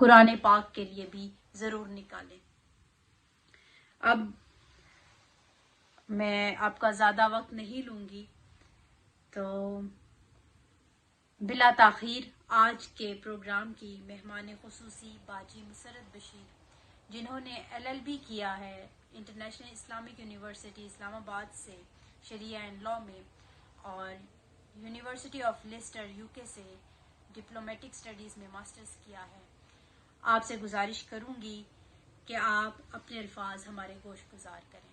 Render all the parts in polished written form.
قرآن پاک کے لیے بھی ضرور نکالیں۔ اب میں آپ کا زیادہ وقت نہیں لوں گی، تو بلا تاخیر آج کے پروگرام کی مہمان خصوصی باجی مسرت بشیر، جنہوں نے LLB کیا ہے انٹرنیشنل اسلامک یونیورسٹی اسلام آباد سے شریعہ اینڈ لاء میں، اور یونیورسٹی آف لیسٹر UK سے ڈپلومیٹک اسٹڈیز میں ماسٹرز کیا ہے۔ آپ سے گزارش کروں گی کہ آپ اپنے الفاظ ہمارے گوش گزار کریں۔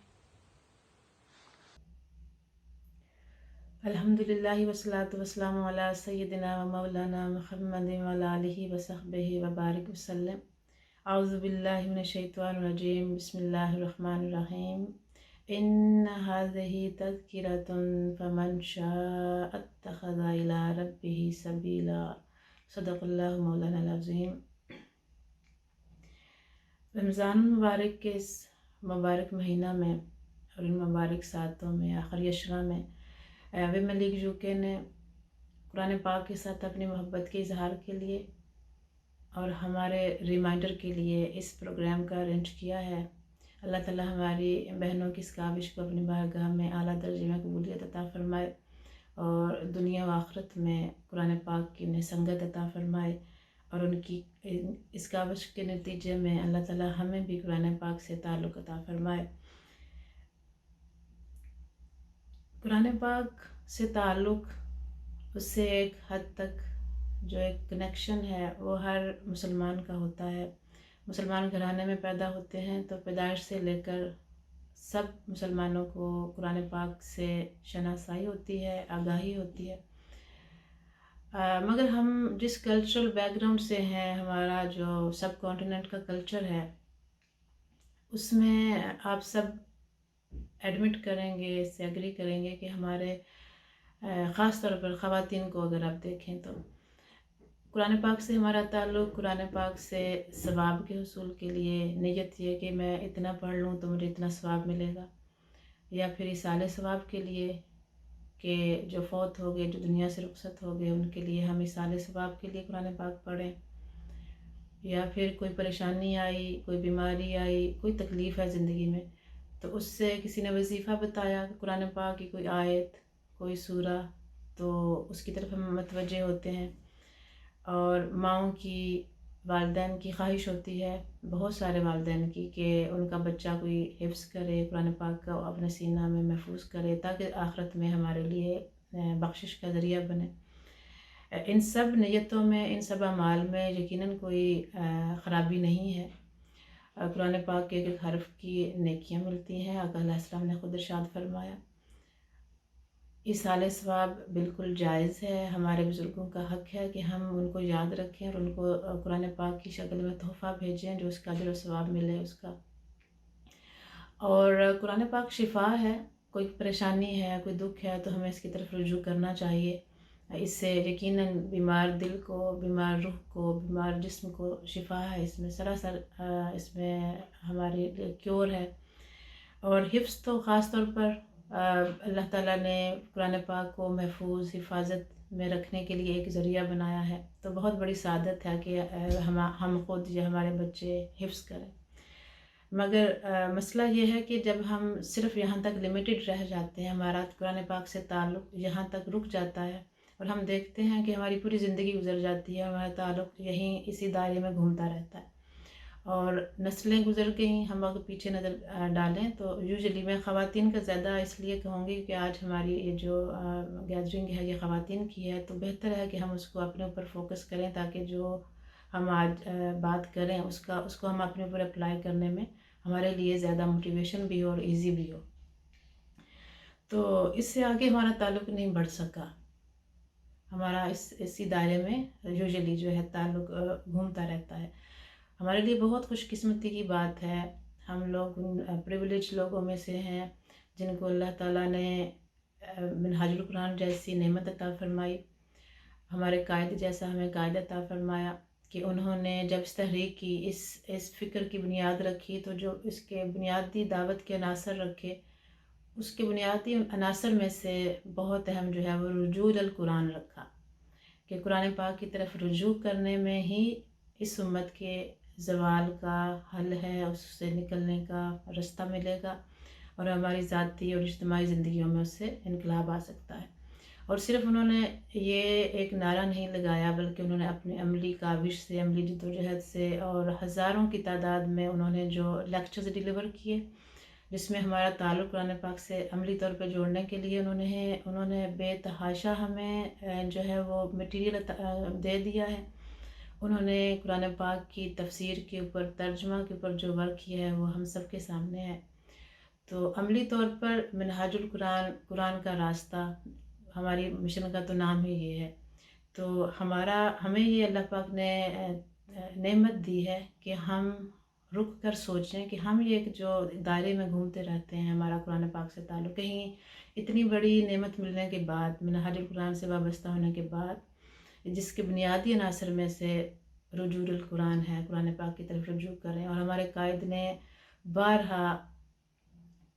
الحمدللہ والصلاة والسلام علی سیدنا و مولانا محمد وعلی آلہ وصحبہ وبارک وسلم۔ اعوذ باللہ من الشیطان الرجیم، بسم اللہ الرحمن الرحیم۔ ان ہذہ تذکرۃ فمن شاء اتخذ الی ربہ سبیلا، صدق اللہ مولانا العظیم۔ رمضان المبارک کے اس مبارک مہینہ میں اور ان مبارک ساعتوں میں، آخری عشرہ میں، ویمن لیگ UK نے قرآن پاک کے ساتھ اپنی محبت کے اظہار کے لیے اور ہمارے ریمائنڈر کے لیے اس پروگرام کا ارینج کیا ہے۔ اللہ تعالیٰ ہماری بہنوں کی اس کاوش کو اپنی بارگاہ میں اعلیٰ درجے میں قبولیت عطا فرمائے، اور دنیا و آخرت میں قرآن پاک کی نسنگت عطا فرمائے، اور ان کی اس کاوش کے نتیجے میں اللہ تعالیٰ ہمیں بھی قرآن پاک سے تعلق عطا فرمائے۔ قرآن پاک سے تعلق، اس سے ایک حد تک جو ایک کنیکشن ہے وہ ہر مسلمان کا ہوتا ہے۔ مسلمان گھرانے میں پیدا ہوتے ہیں تو پیدائش سے لے کر سب مسلمانوں کو قرآن پاک سے شناسائی ہوتی ہے، آگاہی ہوتی ہے۔ مگر ہم جس کلچرل بیک گراؤنڈ سے ہیں، ہمارا جو سب کانٹیننٹ کا کلچر ہے، اس میں آپ سب ایڈمٹ کریں گے، اس سے ایگری کریں گے کہ ہمارے خاص طور پر خواتین کو اگر آپ دیکھیں تو قرآن پاک سے ہمارا تعلق قرآن پاک سے ثواب کے حصول کے لیے، نیت یہ کہ میں اتنا پڑھ لوں تو مجھے اتنا ثواب ملے گا، یا پھر اصال ثواب کے لیے کہ جو فوت ہو گئے، جو دنیا سے رخصت ہو گئے، ان کے لیے ہم اصال ثواب کے لیے قرآن پاک پڑھیں، یا پھر کوئی پریشانی آئی، کوئی بیماری آئی، کوئی تکلیف ہے زندگی میں، تو اس سے کسی نے وظیفہ بتایا کہ قرآن پاک کی کوئی آیت، کوئی سورہ، تو اس کی طرف ہم متوجہ ہوتے ہیں۔ اور ماؤں کی، والدین کی خواہش ہوتی ہے، بہت سارے والدین کی، کہ ان کا بچہ کوئی حفظ کرے قرآن پاک کا، اپنے سینہ میں محفوظ کرے تاکہ آخرت میں ہمارے لیے بخشش کا ذریعہ بنے۔ ان سب نیتوں میں، ان سب اعمال میں یقیناً کوئی خرابی نہیں ہے۔ قرآن پاک کے ایک حرف کی نیکیاں ملتی ہیں، آقا علیہ السلام نے خود ارشاد فرمایا۔ اصال ثواب بالکل جائز ہے، ہمارے بزرگوں کا حق ہے کہ ہم ان کو یاد رکھیں اور ان کو قرآن پاک کی شکل میں تحفہ بھیجیں جو اس کا اجر و ثواب ملے اس کا۔ اور قرآن پاک شفا ہے، کوئی پریشانی ہے، کوئی دکھ ہے تو ہمیں اس کی طرف رجوع کرنا چاہیے۔ اس سے یقیناً بیمار دل کو، بیمار روح کو، بیمار جسم کو شفا ہے، اس میں سراسر اس میں ہماری کیور ہے۔ اور حفظ تو خاص طور پر اللہ تعالیٰ نے قرآن پاک کو محفوظ حفاظت میں رکھنے کے لیے ایک ذریعہ بنایا ہے، تو بہت بڑی سعادت ہے کہ ہم خود یا ہمارے بچے حفظ کریں۔ مگر مسئلہ یہ ہے کہ جب ہم صرف یہاں تک لمیٹڈ رہ جاتے ہیں، ہمارا قرآن پاک سے تعلق یہاں تک رک جاتا ہے، اور ہم دیکھتے ہیں کہ ہماری پوری زندگی گزر جاتی ہے، ہمارا تعلق یہیں اسی دائرے میں گھومتا رہتا ہے، اور نسلیں گزر گئیں، ہم اگر پیچھے نظر ڈالیں تو یوزلی میں خواتین کا زیادہ اس لیے کہوں گی کہ آج ہماری یہ جو گیدرنگ ہے یہ خواتین کی ہے، تو بہتر ہے کہ ہم اس کو اپنے اوپر فوکس کریں تاکہ جو ہم آج بات کریں اس کو ہم اپنے اوپر اپلائی کرنے میں ہمارے لیے زیادہ موٹیویشن بھی ہو اور ایزی بھی ہو۔ تو اس سے آگے ہمارا تعلق نہیں بڑھ سکا، ہمارا اسی دائرے میں یوزلی جو ہے تعلق گھومتا رہتا ہے۔ ہمارے لیے بہت خوش قسمتی کی بات ہے، ہم لوگ ان پریولیج لوگوں میں سے ہیں جن کو اللہ تعالیٰ نے منہاج القرآن جیسی نعمت عطا فرمائی، ہمارے قائد جیسا ہمیں قائد عطا فرمایا کہ انہوں نے جب اس تحریک کی، اس فکر کی بنیاد رکھی، تو جو اس کے بنیادی دعوت کے عناصر رکھے، اس کے بنیادی عناصر میں سے بہت اہم جو ہے وہ رجوع القرآن رکھا، کہ قرآن پاک کی طرف رجوع کرنے میں ہی اس امت کے زوال کا حل ہے، اس سے نکلنے کا راستہ ملے گا، اور ہماری ذاتی اور اجتماعی زندگیوں میں اس سے انقلاب آ سکتا ہے۔ اور صرف انہوں نے یہ ایک نعرہ نہیں لگایا، بلکہ انہوں نے اپنی عملی کاوش سے، عملی جدوجہد سے، اور ہزاروں کی تعداد میں انہوں نے جو لیکچرز ڈیلیور کیے، جس میں ہمارا تعلق قرآن پاک سے عملی طور پہ جوڑنے کے لیے انہوں نے بے تحاشا ہمیں جو ہے وہ مٹیریل دے دیا ہے۔ انہوں نے قرآن پاک کی تفسیر کے اوپر، ترجمہ کے اوپر جو ورک کیا ہے وہ ہم سب کے سامنے ہے۔ تو عملی طور پر منہاج القرآن، قرآن کا راستہ، ہماری مشن کا تو نام ہی یہ ہے۔ تو ہمیں یہ اللہ پاک نے نعمت دی ہے کہ ہم رک کر سوچیں کہ ہم یہ ایک جو دائرے میں گھومتے رہتے ہیں، ہمارا قرآن پاک سے تعلق، کہیں اتنی بڑی نعمت ملنے کے بعد، منہاج القرآن سے وابستہ ہونے کے بعد، جس کے بنیادی عناصر میں سے رجوع القرآن ہے، قرآن پاک کی طرف رجوع کریں۔ اور ہمارے قائد نے بارہا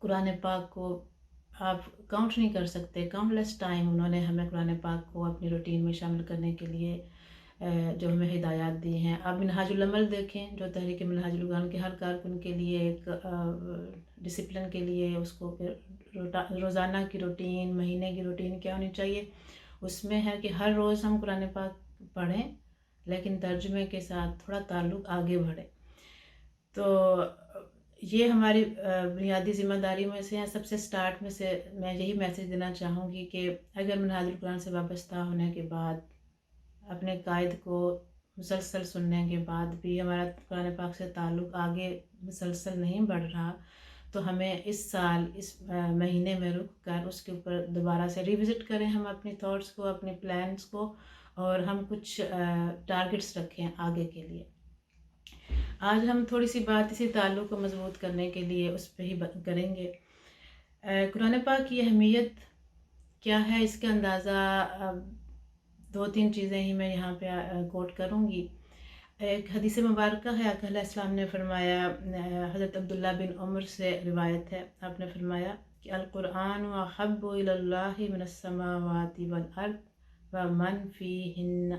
قرآن پاک کو، آپ کاؤنٹ نہیں کر سکتے، کاؤنٹلیس ٹائم انہوں نے ہمیں قرآن پاک کو اپنی روٹین میں شامل کرنے کے لیے جو ہمیں ہدایات دی ہیں۔ اب منہاج العمل دیکھیں، جو تحریک منہاج القرآن کے ہر کارکن کے لیے ایک ڈسپلن کے لیے اس کو روزانہ کی روٹین، مہینے کی روٹین کیا ہونی چاہیے، اس میں ہے کہ ہر روز ہم قرآن پاک پڑھیں، لیکن ترجمے کے ساتھ تھوڑا تعلق آگے بڑھے۔ تو یہ ہماری بنیادی ذمہ داری میں سے ہیں۔ سب سے سٹارٹ میں سے میں یہی میسیج دینا چاہوں گی کہ اگر منہاج القرآن سے وابستہ ہونے کے بعد، اپنے قائد کو مسلسل سننے کے بعد بھی ہمارا قرآن پاک سے تعلق آگے مسلسل نہیں بڑھ رہا، تو ہمیں اس سال، اس مہینے میں رک کر اس کے اوپر دوبارہ سے ریوزٹ کریں، ہم اپنی تھاٹس کو، اپنے پلانس کو، اور ہم کچھ ٹارگٹس رکھیں آگے کے لیے۔ آج ہم تھوڑی سی بات اسی تعلق کو مضبوط کرنے کے لیے اس پہ ہی کریں گے۔ قرآن پاک کی اہمیت کیا ہے، اس کا اندازہ دو تین چیزیں ہی میں یہاں پہ کوٹ کروں گی۔ ایک حدیث مبارکہ ہے، آقا علیہ السلام نے فرمایا، حضرت عبداللہ بن عمر سے روایت ہے، آپ نے فرمایا کہ القرآن احب الی اللہ من السماوات والارض ومن فیہن،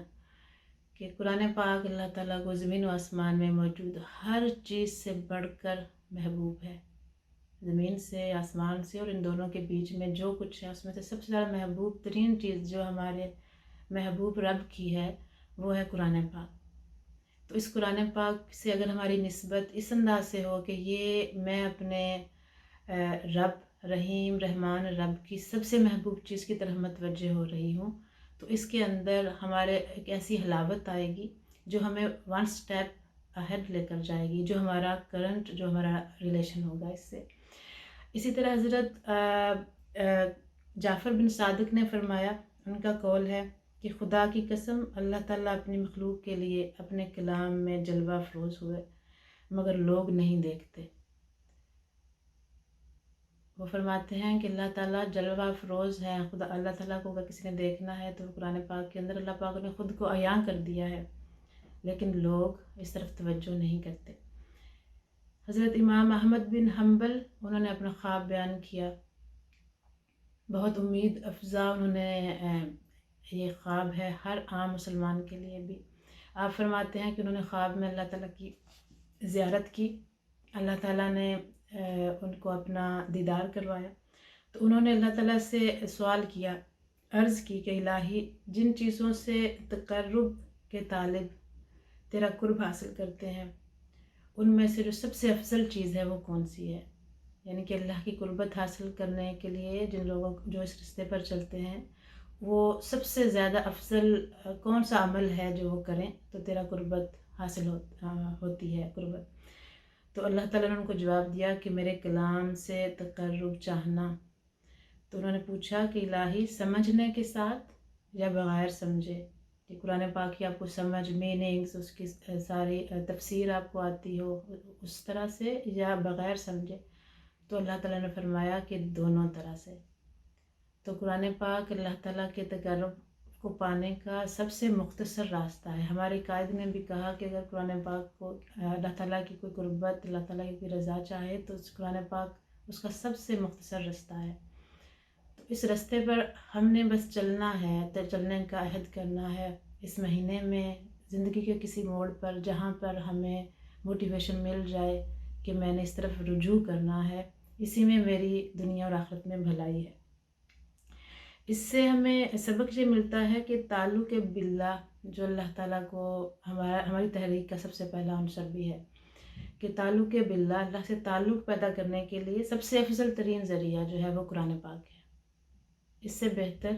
کہ قرآن پاک اللہ تعالیٰ کو زمین و آسمان میں موجود ہر چیز سے بڑھ کر محبوب ہے۔ زمین سے، آسمان سے، اور ان دونوں کے بیچ میں جو کچھ ہے، اس میں سے سب سے زیادہ محبوب ترین چیز جو ہمارے محبوب رب کی ہے، وہ ہے قرآن پاک۔ تو اس قرآن پاک سے اگر ہماری نسبت اس انداز سے ہو کہ یہ میں اپنے رب، رحیم رحمان رب کی سب سے محبوب چیز کی طرف متوجہ ہو رہی ہوں، تو اس کے اندر ہمارے ایک ایسی حلاوت آئے گی جو ہمیں ون سٹیپ اہیڈ لے کر جائے گی، جو ہمارا کرنٹ، جو ہمارا ریلیشن ہوگا اس سے۔ اسی طرح حضرت جعفر بن صادق نے فرمایا، ان کا قول ہے کہ خدا کی قسم، اللہ تعالیٰ اپنی مخلوق کے لیے اپنے کلام میں جلوہ افروز ہوئے، مگر لوگ نہیں دیکھتے۔ وہ فرماتے ہیں کہ اللہ تعالیٰ جلوہ افروز ہے، خدا اللہ تعالیٰ کو اگر کسی نے دیکھنا ہے تو قرآن پاک کے اندر اللہ پاک نے خود کو عیاں کر دیا ہے، لیکن لوگ اس طرف توجہ نہیں کرتے۔ حضرت امام احمد بن حنبل، انہوں نے اپنا خواب بیان کیا، بہت امید افزا انہوں نے یہ خواب ہے ہر عام مسلمان کے لیے بھی۔ آپ فرماتے ہیں کہ انہوں نے خواب میں اللہ تعالیٰ کی زیارت کی، اللہ تعالیٰ نے ان کو اپنا دیدار کروایا، تو انہوں نے اللہ تعالیٰ سے سوال کیا، عرض کی کہ الہی، جن چیزوں سے تقرب کے طالب تیرا قرب حاصل کرتے ہیں، ان میں سے جو سب سے افضل چیز ہے وہ کون سی ہے؟ یعنی کہ اللہ کی قربت حاصل کرنے کے لیے جن لوگوں جو اس رستے پر چلتے ہیں، وہ سب سے زیادہ افضل کون سا عمل ہے جو وہ کریں تو تیرا قربت حاصل ہوتی ہے، قربت۔ تو اللہ تعالیٰ نے ان کو جواب دیا کہ میرے کلام سے تقرب چاہنا۔ تو انہوں نے پوچھا کہ الہی، سمجھنے کے ساتھ یا بغیر سمجھے؟ کہ قرآن پاک کی آپ کو سمجھ، میننگز، اس کی ساری تفسیر آپ کو آتی ہو اس طرح سے، یا بغیر سمجھے؟ تو اللہ تعالیٰ نے فرمایا کہ دونوں طرح سے۔ تو قرآن پاک اللہ تعالیٰ کے تقرب کو پانے کا سب سے مختصر راستہ ہے۔ ہمارے قائد نے بھی کہا کہ اگر قرآن پاک کو اللہ تعالیٰ کی کوئی قربت، اللہ تعالیٰ کی کوئی رضا چاہے تو قرآن پاک اس کا سب سے مختصر راستہ ہے۔ تو اس راستے پر ہم نے بس چلنا ہے، چلنے کا عہد کرنا ہے۔ اس مہینے میں زندگی کے کسی موڑ پر جہاں پر ہمیں موٹیویشن مل جائے کہ میں نے اس طرف رجوع کرنا ہے، اسی میں میری دنیا اور آخرت میں بھلائی ہے۔ اس سے ہمیں سبق یہ ملتا ہے کہ تعلق باللہ جو اللہ تعالیٰ کو ہماری تحریک کا سب سے پہلا عنصر بھی ہے کہ تعلق باللہ، اللہ سے تعلق پیدا کرنے کے لیے سب سے افضل ترین ذریعہ جو ہے وہ قرآن پاک ہے۔ اس سے بہتر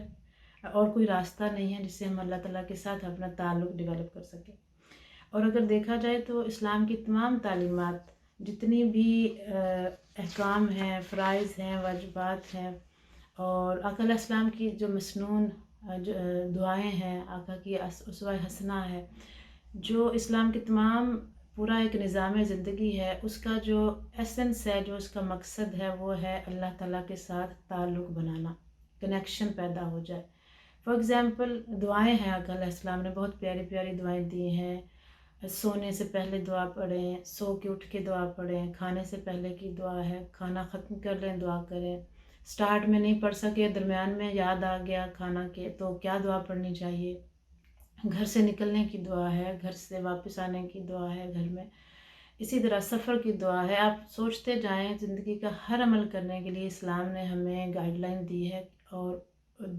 اور کوئی راستہ نہیں ہے جس سے ہم اللہ تعالیٰ کے ساتھ اپنا تعلق ڈیولپ کر سکیں۔ اور اگر دیکھا جائے تو اسلام کی تمام تعلیمات، جتنی بھی احکام ہیں، فرائض ہیں، واجبات ہیں، اور آقا علیہ السلام کی جو مسنون دعائیں ہیں، آقا کی اسوہ حسنہ ہے، جو اسلام کے تمام پورا ایک نظام زندگی ہے، اس کا جو ایسنس ہے، جو اس کا مقصد ہے، وہ ہے اللہ تعالیٰ کے ساتھ تعلق بنانا، کنیکشن پیدا ہو جائے۔ فار ایگزامپل دعائیں ہیں، آقا علیہ السلام نے بہت پیاری پیاری دعائیں دی ہیں۔ سونے سے پہلے دعا پڑھیں، سو کے اٹھ کے دعا پڑھیں، کھانے سے پہلے کی دعا ہے، کھانا ختم کر لیں دعا کریں، سٹارٹ میں نہیں پڑھ سکے، درمیان میں یاد آ گیا کھانا کے تو کیا دعا پڑھنی چاہیے، گھر سے نکلنے کی دعا ہے، گھر سے واپس آنے کی دعا ہے گھر میں، اسی طرح سفر کی دعا ہے۔ آپ سوچتے جائیں، زندگی کا ہر عمل کرنے کے لیے اسلام نے ہمیں گائیڈ لائن دی ہے اور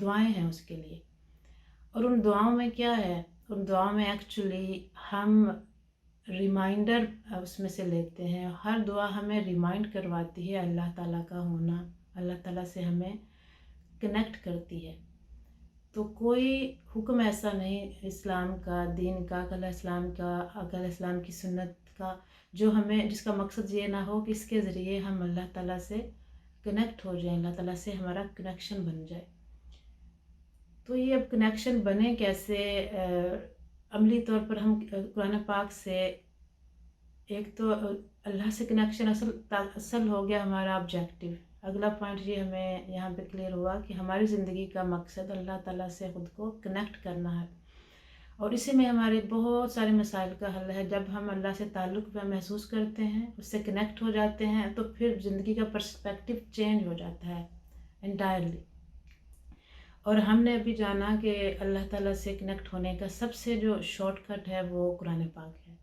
دعائیں ہیں اس کے لیے۔ اور ان دعاؤں میں کیا ہے؟ ان دعاؤں میں ایکچولی ہم ریمائنڈر اس میں سے لیتے ہیں، ہر دعا ہمیں ریمائنڈ کرواتی ہے اللہ تعالیٰ کا ہونا، اللہ تعالیٰ سے ہمیں کنیکٹ کرتی ہے۔ تو کوئی حکم ایسا نہیں اسلام کا، دین کا، آقا علیہ السلام کا، آقا علیہ السلام کی سنت کا، جو ہمیں جس کا مقصد یہ نہ ہو کہ اس کے ذریعے ہم اللہ تعالیٰ سے کنیکٹ ہو جائیں، اللہ تعالیٰ سے ہمارا کنیکشن بن جائے۔ تو یہ اب کنیکشن بنے کیسے؟ عملی طور پر ہم قرآن پاک سے، ایک تو اللہ سے کنیکشن اصل ہو گیا ہمارا آبجیکٹیو۔ اگلا پوائنٹ یہ ہمیں یہاں پہ کلیئر ہوا کہ ہماری زندگی کا مقصد اللہ تعالیٰ سے خود کو کنیکٹ کرنا ہے، اور اسی میں ہمارے بہت سارے مسائل کا حل ہے۔ جب ہم اللہ سے تعلق پہ محسوس کرتے ہیں، اس سے کنیکٹ ہو جاتے ہیں، تو پھر زندگی کا پرسپیکٹیو چینج ہو جاتا ہے انٹائرلی۔ اور ہم نے ابھی جانا کہ اللہ تعالیٰ سے کنیکٹ ہونے کا سب سے جو شارٹ کٹ ہے وہ قرآن پاک ہے۔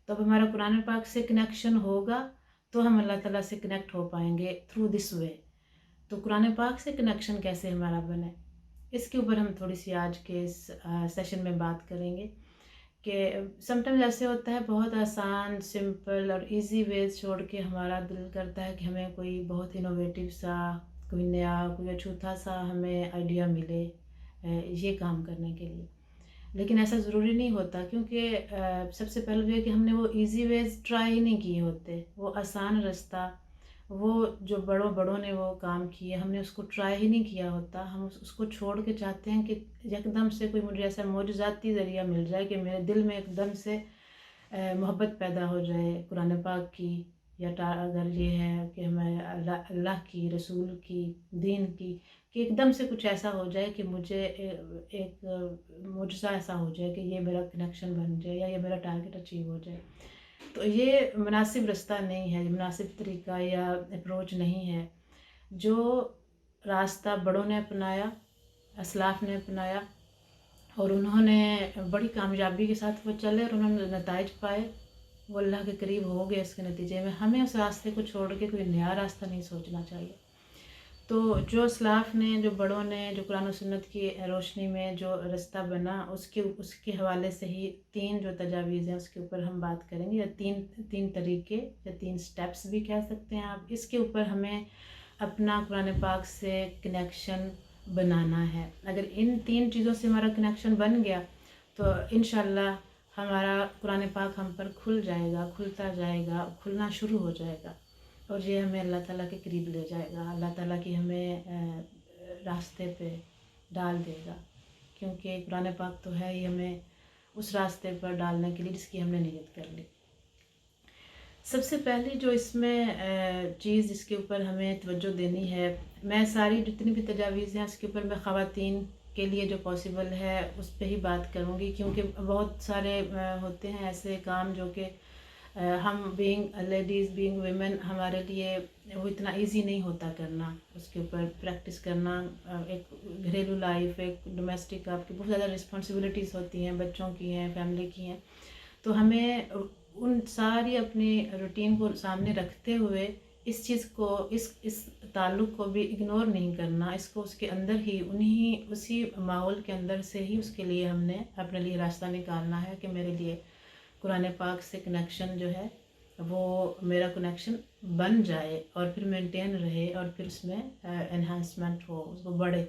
تو اب ہمارا قرآن پاک سے کنیکشن ہوگا تو ہم اللہ تعالیٰ سے کنیکٹ ہو پائیں گے تھرو دس وے۔ تو قرآن پاک سے کنیکشن کیسے ہمارا بنے، اس کے اوپر ہم تھوڑی سی آج کے اس سیشن میں بات کریں گے کہ سم ٹائمز ایسے ہوتا ہے بہت آسان، سمپل اور ایزی ویز چھوڑ کے ہمارا دل کرتا ہے کہ ہمیں کوئی بہت انوویٹیو سا، کوئی نیا، کوئی اچھوتا سا ہمیں آئیڈیا ملے یہ کام کرنے کے لیے۔ لیکن ایسا ضروری نہیں ہوتا، کیونکہ سب سے پہلے یہ کہ ہم نے وہ ایزی ویز ٹرائی ہی نہیں کیے ہوتے، وہ آسان رستہ، وہ جو بڑوں نے وہ کام کیے، ہم نے اس کو ٹرائی ہی نہیں کیا ہوتا۔ ہم اس کو چھوڑ کے چاہتے ہیں کہ ایک دم سے کوئی مجھے ایسا معجزاتی ذریعہ مل جائے کہ میرے دل میں ایک دم سے محبت پیدا ہو جائے قرآن پاک کی، یا اگر یہ ہے کہ ہمیں اللہ کی، رسول کی، دین کی، کہ ایک دم سے کچھ ایسا ہو جائے کہ مجھے ایک معجزہ ایسا ہو جائے کہ یہ میرا کنیکشن بن جائے یا یہ میرا ٹارگٹ اچیو ہو جائے۔ تو یہ مناسب رستہ نہیں ہے، یہ مناسب طریقہ یا اپروچ نہیں ہے۔ جو راستہ بڑوں نے اپنایا، اسلاف نے اپنایا، اور انہوں نے بڑی کامیابی کے ساتھ وہ چلے اور انہوں نے نتائج پائے، وہ اللہ کے قریب ہو گئے اس کے نتیجے میں۔ ہمیں اس راستے کو چھوڑ کے کوئی نیا راستہ نہیں سوچنا چاہیے۔ تو جو اسلاف نے، جو بڑوں نے، جو قرآن و سنت کی روشنی میں جو رستہ بنا، اس کے حوالے سے ہی 3 جو تجاویز ہیں اس کے اوپر ہم بات کریں گے، یا تین طریقے یا 3 سٹیپس بھی کہہ سکتے ہیں آپ۔ اس کے اوپر ہمیں اپنا قرآن پاک سے کنیکشن بنانا ہے۔ اگر ان 3 چیزوں سے ہمارا کنیکشن بن گیا تو انشاءاللہ ہمارا قرآن پاک ہم پر کھل جائے گا، کھلتا جائے گا، کھلنا شروع ہو جائے گا، اور یہ ہمیں اللہ تعالیٰ کے قریب لے جائے گا، اللہ تعالیٰ کی ہمیں راستے پہ ڈال دے گا، کیونکہ قرآن پاک تو ہے ہی ہمیں اس راستے پر ڈالنے کے لیے جس کی ہم نے نیت کر لی۔ سب سے پہلی جو اس میں چیز جس کے اوپر ہمیں توجہ دینی ہے، میں ساری جتنی بھی تجاویز ہیں اس کے اوپر میں خواتین کے لیے جو پاسبل ہے اس پہ ہی بات کروں گی، کیونکہ بہت سارے ہوتے ہیں ایسے کام جو کہ ہم بینگ لیڈیز بینگ ویمن ہمارے لیے وہ اتنا ایزی نہیں ہوتا کرنا، اس کے اوپر پریکٹس کرنا۔ ایک گھریلو لائف، ایک ڈومیسٹک آپ کی بہت زیادہ رسپانسبلٹیز ہوتی ہیں، بچوں کی ہیں، فیملی کی ہیں، تو ہمیں ان ساری اپنی روٹین کو سامنے رکھتے ہوئے اس چیز کو اس تعلق کو بھی اگنور نہیں کرنا، اس کو اس کے اندر ہی اسی ماحول کے اندر سے ہی اس کے لیے ہم نے اپنے لیے راستہ نکالنا ہے کہ میرے لیے قرآن پاک سے کنیکشن جو ہے وہ میرا کنیکشن بن جائے اور پھر مینٹین رہے اور پھر اس میں انہانسمنٹ ہو، اس کو بڑھے۔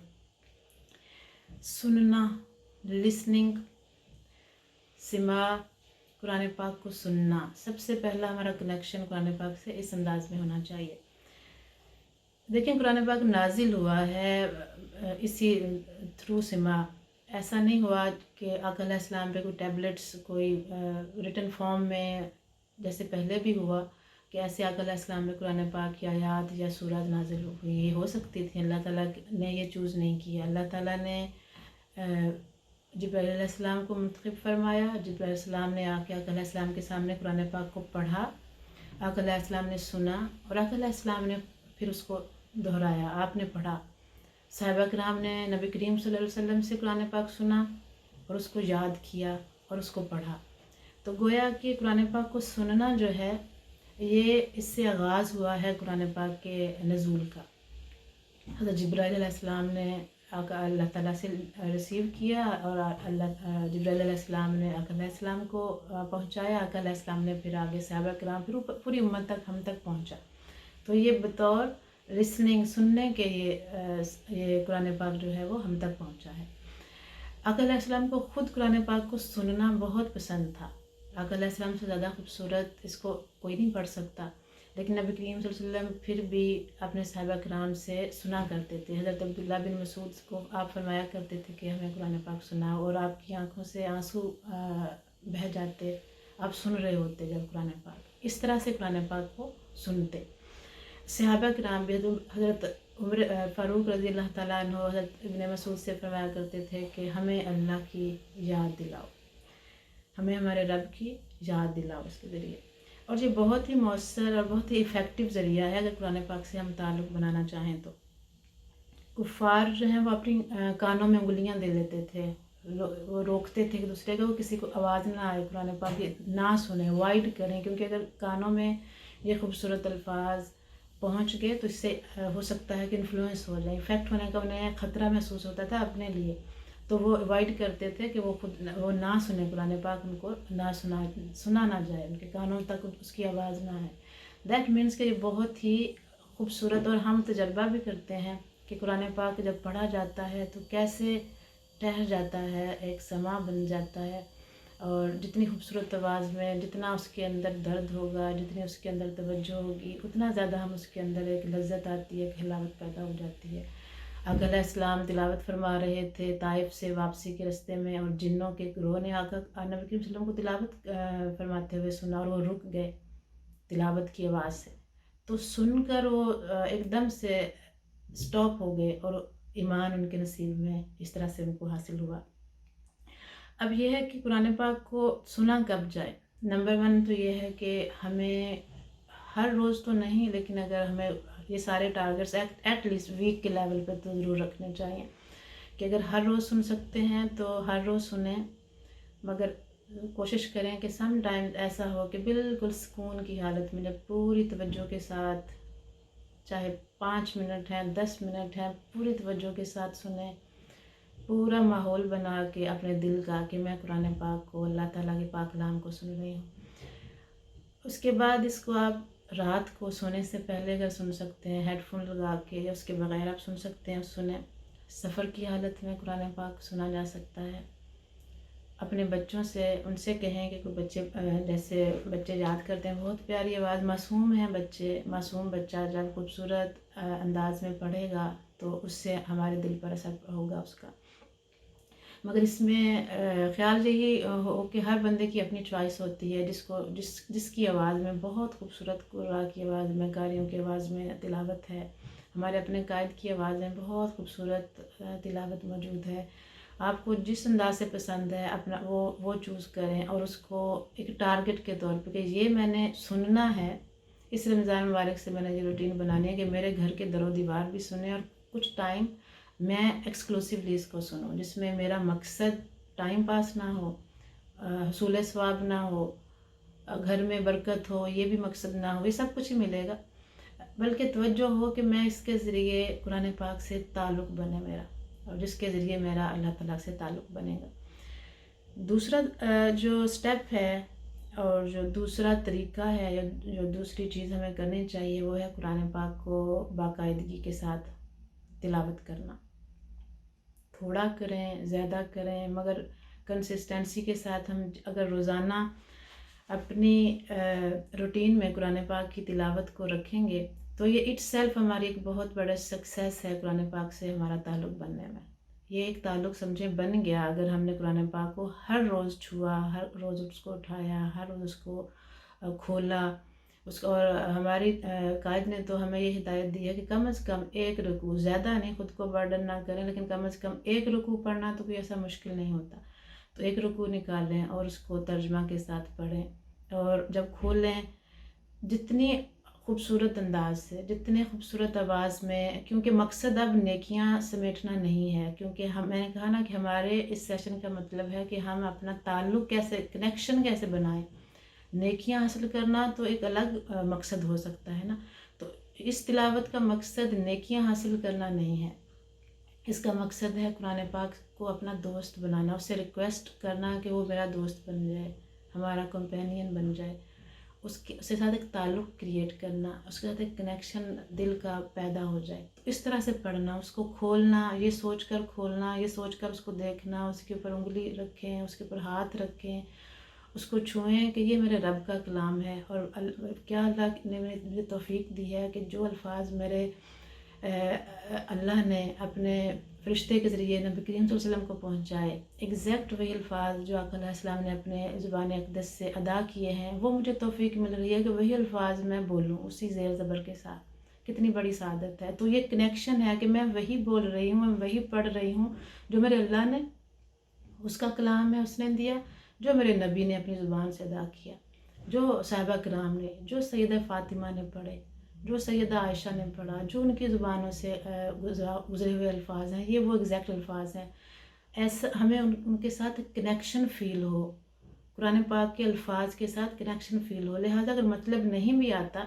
سننا، لسننگ، سماع، قرآن پاک کو سننا، سب سے پہلا ہمارا کنیکشن قرآن پاک سے اس انداز میں ہونا چاہیے۔ دیکھیں قرآن پاک نازل ہوا ہے اسی تھرو سماع، ایسا نہیں ہوا کہ آقا علیہ السلام پہ کوئی ٹیبلٹس کوئی ریٹن فارم میں جیسے پہلے بھی ہوا کہ ایسے آقا علیہ السلام پہ قرآن پاک کی آیات یا سورات نازل ہوئی، یہ ہو سکتی تھی، اللہ تعالیٰ نے یہ چوز نہیں کیا۔ اللہ تعالیٰ نے جبرائیل علیہ السلام کو منتخب فرمایا، جبرائیل علیہ السلام نے آ کے آقا علیہ السلام کے سامنے قرآن پاک کو پڑھا، آقا علیہ السلام نے سنا اور آقا علیہ السلام نے پھر اس کو دہرایا، آپ نے پڑھا۔ صحابہ کرام نے نبی کریم صلی اللہ علیہ وسلم سے قرآن پاک سنا اور اس کو یاد کیا اور اس کو پڑھا۔ تو گویا کہ قرآن پاک کو سننا جو ہے یہ اس سے آغاز ہوا ہے قرآن پاک کے نزول کا۔ حضرت جبرائیل علیہ السلام نے اللہ تعالیٰ سے ریسیو کیا اور جبرائیل علیہ السلام نے آقا علیہ السلام کو پہنچایا، آقا علیہ السلام نے پھر آگے صحابہ کرام پھر پوری امت تک ہم تک پہنچا۔ تو یہ بطور لسننگ سننے کے یہ قرآن پاک جو ہے وہ ہم تک پہنچا ہے۔ آقا علیہ السلام کو خود قرآن پاک کو سننا بہت پسند تھا۔ آقا علیہ السلام سے زیادہ خوبصورت اس کو کوئی نہیں پڑھ سکتا، لیکن نبی کریم صلی اللہ علیہ وسلم پھر بھی اپنے صحابہ کرام سے سنا کرتے تھے۔ حضرت عبداللہ بن مسعود کو آپ فرمایا کرتے تھے کہ ہمیں قرآن پاک سنا، اور آپ کی آنکھوں سے آنسو بہہ جاتے، آپ سن رہے ہوتے جب قرآن پاک، اس طرح سے قرآن پاک کو سنتے۔ صحابہ کرام بھی حضرت عمر فاروق رضی اللہ تعالیٰ عنہ حضرت ابن مسعود سے فرمایا کرتے تھے کہ ہمیں اللہ کی یاد دلاؤ، ہمیں ہمارے رب کی یاد دلاؤ اس کے ذریعے۔ اور یہ بہت ہی مؤثر اور بہت ہی ایفیکٹو ذریعہ ہے اگر قرآن پاک سے ہم تعلق بنانا چاہیں تو۔ کفار جو ہیں وہ اپنی کانوں میں انگلیاں دے لیتے تھے، وہ روکتے تھے کہ دوسرے کو کسی کو آواز نہ آئے، قرآن پاک نہ سنیں، وائڈ کریں، کیونکہ اگر کانوں میں یہ خوبصورت الفاظ پہنچ گئے تو اس سے ہو سکتا ہے کہ انفلوئنس ہو جائے، افیکٹ ہونے کا انہیں خطرہ محسوس ہوتا تھا اپنے لیے، تو وہ اوائڈ کرتے تھے کہ وہ نہ سنیں قرآن پاک، ان کو نہ سنا نہ جائے، ان کے کانوں تک اس کی آواز نہ آئے۔ دیٹ مینس کہ یہ بہت ہی خوبصورت، اور ہم تجربہ بھی کرتے ہیں کہ قرآن پاک جب پڑھا جاتا ہے تو کیسے ٹھہر جاتا ہے، ایک سماع بن جاتا ہے، اور جتنی خوبصورت آواز میں جتنا اس کے اندر درد ہوگا، جتنی اس کے اندر توجہ ہوگی، اتنا زیادہ ہم اس کے اندر ایک لذت آتی ہے، ایک حلاوت پیدا ہو جاتی ہے۔ آقا علیہ السلام تلاوت فرما رہے تھے طائف سے واپسی کے رستے میں، اور جنوں کے گروہ نے آقا نبی کریم صلی اللہ علیہ وسلم کو تلاوت فرماتے ہوئے سنا اور وہ رک گئے تلاوت کی آواز سے، تو سن کر وہ ایک دم سے سٹاپ ہو گئے اور ایمان ان کے نصیب میں اس طرح سے ان کو حاصل ہوا۔ اب یہ ہے کہ قرآن پاک کو سنا کب جائے۔ نمبر 1 تو یہ ہے کہ ہمیں ہر روز تو نہیں، لیکن اگر ہمیں یہ سارے ٹارگٹس ایٹ لیسٹ ویک کے لیول پہ تو ضرور رکھنے چاہیے کہ اگر ہر روز سن سکتے ہیں تو ہر روز سنیں، مگر کوشش کریں کہ سم ٹائم ایسا ہو کہ بالکل سکون کی حالت میں جب پوری توجہ کے ساتھ، چاہے 5 منٹ ہیں 10 منٹ ہیں، پوری توجہ کے ساتھ سنیں، پورا ماحول بنا کے اپنے دل کا کہ میں قرآن پاک کو، اللہ تعالیٰ کے پاک کلام کو سن رہی ہوں۔ اس کے بعد اس کو آپ رات کو سونے سے پہلے اگر سن سکتے ہیں ہیڈ فون لگا کے یا اس کے بغیر آپ سن سکتے ہیں، سنیں۔ سفر کی حالت میں قرآن پاک سنا جا سکتا ہے۔ اپنے بچوں سے ان سے کہیں کہ کوئی بچے جیسے بچے یاد کرتے ہیں، بہت پیاری آواز، معصوم ہیں بچے، معصوم بچہ جب خوبصورت انداز میں پڑھے گا تو اس سے ہمارے دل پر اثر ہوگا اس کا۔ مگر اس میں خیال یہی ہو کہ ہر بندے کی اپنی چوائس ہوتی ہے، جس کی آواز میں بہت خوبصورت قرآن کی آواز میں، قاریوں کی آواز میں تلاوت ہے، ہمارے اپنے قائد کی آواز میں بہت خوبصورت تلاوت موجود ہے، آپ کو جس انداز سے پسند ہے اپنا وہ چوز کریں، اور اس کو ایک ٹارگٹ کے طور پہ کہ یہ میں نے سننا ہے۔ اس رمضان مبارک سے میں نے یہ روٹین بنانی ہے کہ میرے گھر کے در و دیوار بھی سنیں، اور کچھ ٹائم میں ایکسکلوسیولی اس کو سنوں، جس میں میرا مقصد ٹائم پاس نہ ہو، حصول ثواب نہ ہو، گھر میں برکت ہو، یہ بھی مقصد نہ ہو، یہ سب کچھ ہی ملے گا، بلکہ توجہ ہو کہ میں اس کے ذریعے قرآن پاک سے تعلق بنے میرا، اور جس کے ذریعے میرا اللہ تعالیٰ سے تعلق بنے گا۔ دوسرا جو سٹیپ ہے اور جو دوسرا طریقہ ہے یا جو دوسری چیز ہمیں کرنی چاہیے وہ ہے قرآن پاک کو باقاعدگی کے ساتھ تلاوت کرنا۔ تھوڑا کریں، زیادہ کریں، مگر کنسسٹنسی کے ساتھ ہم اگر روزانہ اپنی روٹین میں قرآن پاک کی تلاوت کو رکھیں گے تو یہ اٹ سیلف ہماری ایک بہت بڑا سکسیس ہے قرآن پاک سے ہمارا تعلق بننے میں۔ یہ ایک تعلق سمجھیں بن گیا اگر ہم نے قرآن پاک کو ہر روز چھوا، ہر روز اس کو اٹھایا، ہر روز اس کو کھولا، اس کو، اور ہماری قائد نے تو ہمیں یہ ہدایت دی ہے کہ کم از کم ایک رکوع، زیادہ نہیں، خود کو برڈن نہ کریں، لیکن کم از کم ایک رکوع پڑھنا تو کوئی ایسا مشکل نہیں ہوتا، تو ایک رکوع نکالیں اور اس کو ترجمہ کے ساتھ پڑھیں، اور جب کھولیں جتنی خوبصورت انداز سے، جتنے خوبصورت آواز میں، کیونکہ مقصد اب نیکیاں سمیٹنا نہیں ہے، کیونکہ میں نے کہا نا کہ ہمارے اس سیشن کا مطلب ہے کہ ہم اپنا تعلق کیسے، کنیکشن کیسے بنائیں۔ نیکیاں حاصل کرنا تو ایک الگ مقصد ہو سکتا ہے نا، تو اس تلاوت کا مقصد نیکیاں حاصل کرنا نہیں ہے، اس کا مقصد ہے قرآن پاک کو اپنا دوست بنانا، اس سے ریکویسٹ کرنا کہ وہ میرا دوست بن جائے، ہمارا کمپینین بن جائے، اس کے ساتھ ایک تعلق کریٹ کرنا، اس کے ساتھ ایک کنیکشن دل کا پیدا ہو جائے، تو اس طرح سے پڑھنا، اس کو کھولنا، یہ سوچ کر کھولنا، یہ سوچ کر اس کو دیکھنا، اس کے اوپر انگلی رکھیں، اس کے اوپر ہاتھ رکھیں، اس کو چھوئیں کہ یہ میرے رب کا کلام ہے، اور کیا اللہ نے مجھے توفیق دی ہے کہ جو الفاظ میرے اللہ نے اپنے فرشتے کے ذریعے نبی کریم صلی اللہ علیہ وسلم کو پہنچائے، ایگزیکٹ وہی الفاظ جو آقا علیہ السلام نے اپنے زبان اقدس سے ادا کیے ہیں، وہ مجھے توفیق مل رہی ہے کہ وہی الفاظ میں بولوں اسی زیر زبر کے ساتھ۔ کتنی بڑی سعادت ہے، تو یہ کنیکشن ہے کہ میں وہی بول رہی ہوں، میں وہی پڑھ رہی ہوں جو میرے اللہ نے، اس کا کلام ہے، اس نے دیا، جو میرے نبی نے اپنی زبان سے ادا کیا، جو صحابہ کرام نے، جو سیدہ فاطمہ نے پڑھے، جو سیدہ عائشہ نے پڑھا، جو ان کی زبانوں سے گزرے ہوئے الفاظ ہیں، یہ وہ ایگزیکٹ الفاظ ہیں۔ ایسا ہمیں ان کے ساتھ کنیکشن فیل ہو، قرآن پاک کے الفاظ کے ساتھ کنیکشن فیل ہو، لہٰذا اگر مطلب نہیں بھی آتا